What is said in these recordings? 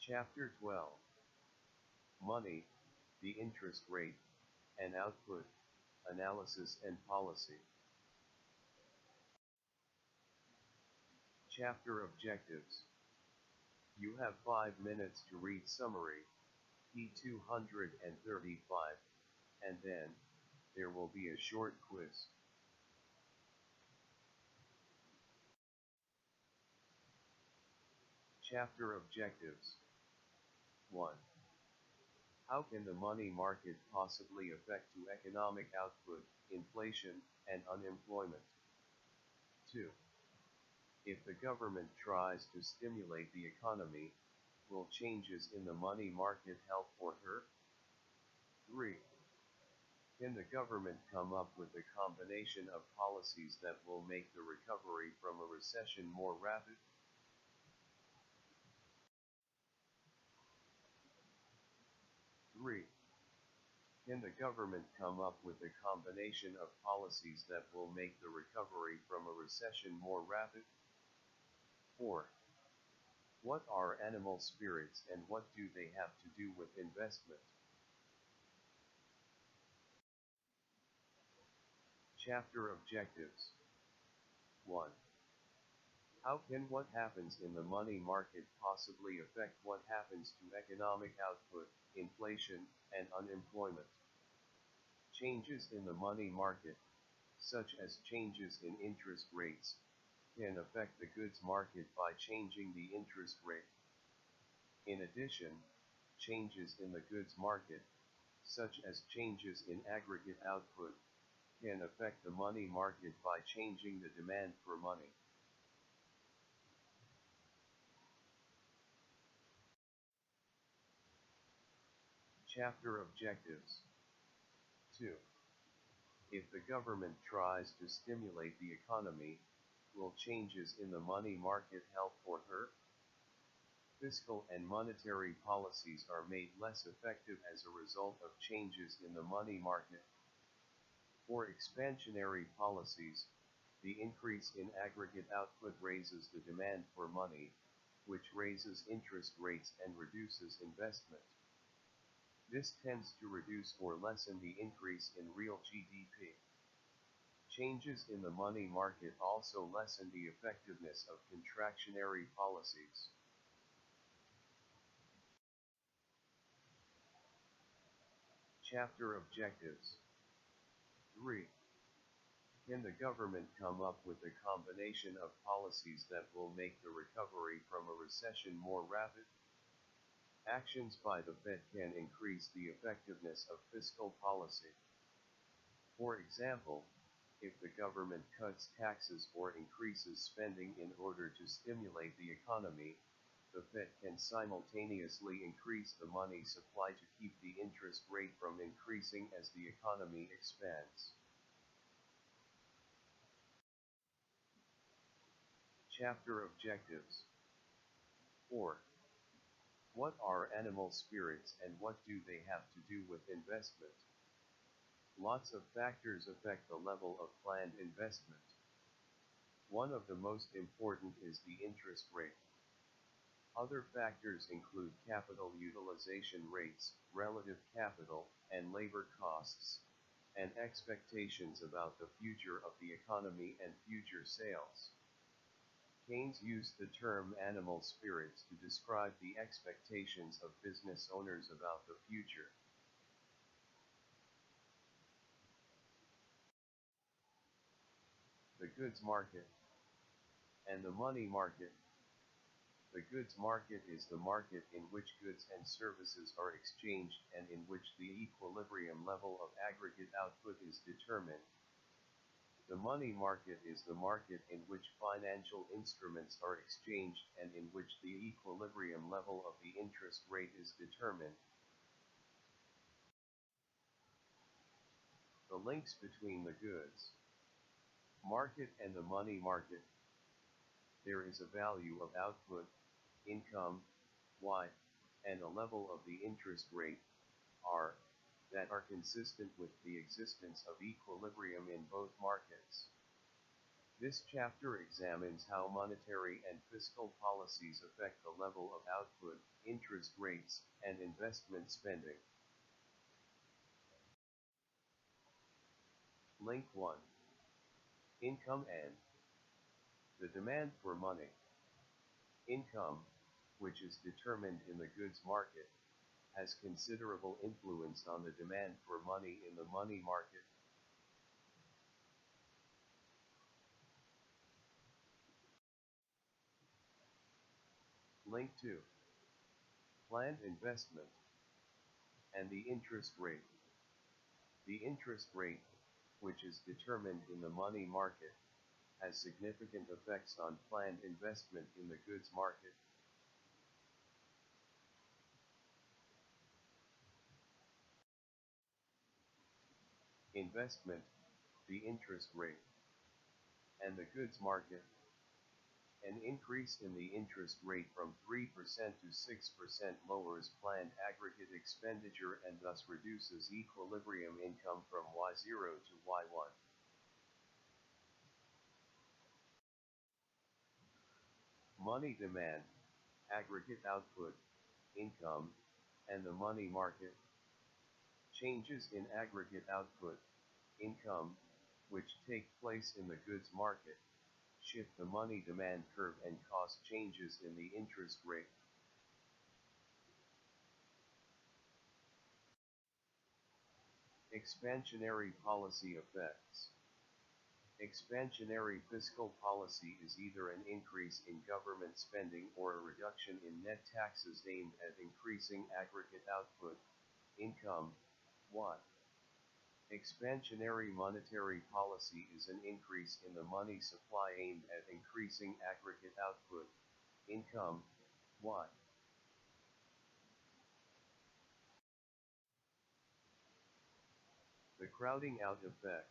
Chapter 12. Money, the interest rate, and output, analysis and policy. Chapter Objectives. You have 5 minutes to read summary, P235, and then, there will be a short quiz. Chapter Objectives. 1. How can the money market possibly affect to economic output, inflation, and unemployment? 2. If the government tries to stimulate the economy, will changes in the money market help or hurt? 3. Can the government come up with a combination of policies that will make the recovery from a recession more rapid? 3. Can the government come up with a combination of policies that will make the recovery from a recession more rapid? 4. What are animal spirits and what do they have to do with investment? Chapter Objectives. 1. How can what happens in the money market possibly affect what happens to economic output, inflation, and unemployment? Changes in the money market, such as changes in interest rates, can affect the goods market by changing the interest rate. In addition, changes in the goods market, such as changes in aggregate output, can affect the money market by changing the demand for money. Chapter Objectives. 2. If the government tries to stimulate the economy, will changes in the money market help or hurt? Fiscal and monetary policies are made less effective as a result of changes in the money market. For expansionary policies, the increase in aggregate output raises the demand for money, which raises interest rates and reduces investment. This tends to reduce or lessen the increase in real GDP. Changes in the money market also lessen the effectiveness of contractionary policies. Chapter Objectives. 3. Can the government come up with a combination of policies that will make the recovery from a recession more rapid? Actions by the Fed can increase the effectiveness of fiscal policy. For example, if the government cuts taxes or increases spending in order to stimulate the economy, the Fed can simultaneously increase the money supply to keep the interest rate from increasing as the economy expands. Chapter Objectives. 4. What are animal spirits and what do they have to do with investment? Lots of factors affect the level of planned investment. One of the most important is the interest rate. Other factors include capital utilization rates, relative capital, and labor costs, and expectations about the future of the economy and future sales. Keynes used the term animal spirits to describe the expectations of business owners about the future. The goods market and the money market. The goods market is the market in which goods and services are exchanged and in which the equilibrium level of aggregate output is determined. The money market is the market in which financial instruments are exchanged and in which the equilibrium level of the interest rate is determined. The links between the goods market and the money market. There is a value of output, income, Y, and a level of the interest rate, R, that are consistent with the existence of equilibrium in both markets. This chapter examines how monetary and fiscal policies affect the level of output, interest rates, and investment spending. Link 1. Income and the demand for money. Income, which is determined in the goods market, has considerable influence on the demand for money in the money market. Link 2. Planned investment and the interest rate. The interest rate, which is determined in the money market, has significant effects on planned investment in the goods market. Investment, the interest rate, and the goods market. An increase in the interest rate from 3% to 6% lowers planned aggregate expenditure and thus reduces equilibrium income from Y0 to Y1. Money demand, aggregate output, income, and the money market. Changes in aggregate output, income, which take place in the goods market, shift the money demand curve and cause changes in the interest rate. Expansionary policy effects. Expansionary fiscal policy is either an increase in government spending or a reduction in net taxes aimed at increasing aggregate output, income, Y. Expansionary monetary policy is an increase in the money supply aimed at increasing aggregate output, income, Y. The crowding out effect.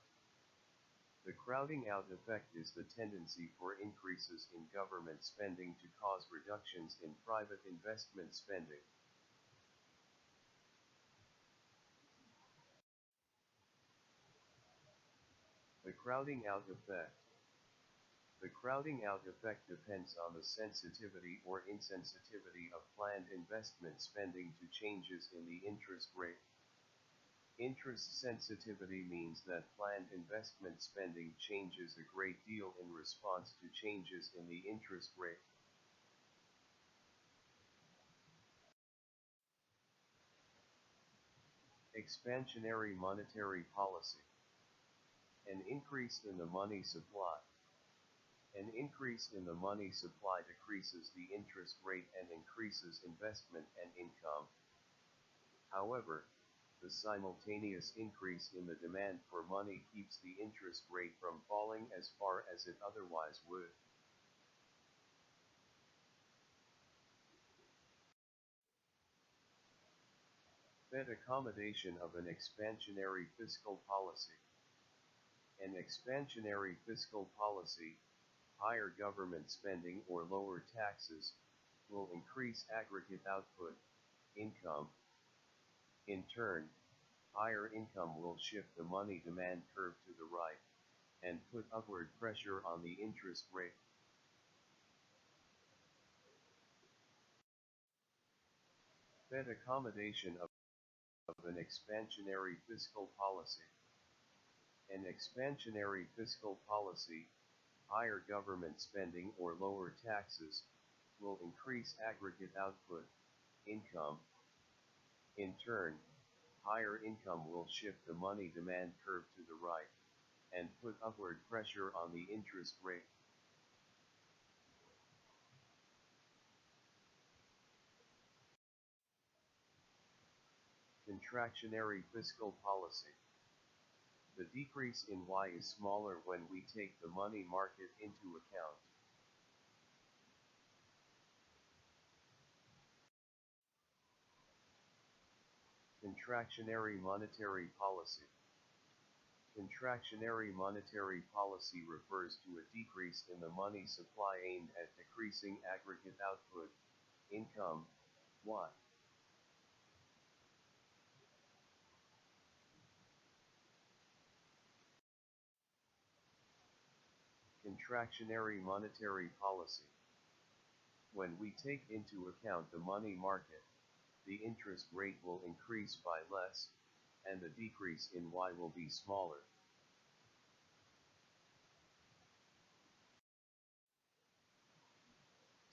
The crowding out effect is the tendency for increases in government spending to cause reductions in private investment spending. The crowding out effect. The crowding out effect depends on the sensitivity or insensitivity of planned investment spending to changes in the interest rate. Interest sensitivity means that planned investment spending changes a great deal in response to changes in the interest rate. Expansionary monetary policy. An increase in the money supply. An increase in the money supply decreases the interest rate and increases investment and income. However, the simultaneous increase in the demand for money keeps the interest rate from falling as far as it otherwise would. Fed accommodation of an expansionary fiscal policy. An expansionary fiscal policy, higher government spending or lower taxes, will increase aggregate output, income. In turn, higher income will shift the money demand curve to the right, and put upward pressure on the interest rate. Fed accommodation of an expansionary fiscal policy. An expansionary fiscal policy, higher government spending or lower taxes, will increase aggregate output, income. In turn, higher income will shift the money demand curve to the right, and put upward pressure on the interest rate. Contractionary fiscal policy. The decrease in Y is smaller when we take the money market into account. Contractionary monetary policy. Contractionary monetary policy refers to a decrease in the money supply aimed at decreasing aggregate output, income, Y. Contractionary monetary policy. When we take into account the money market, the interest rate will increase by less, and the decrease in Y will be smaller.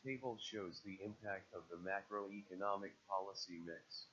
Table shows the impact of the macroeconomic policy mix.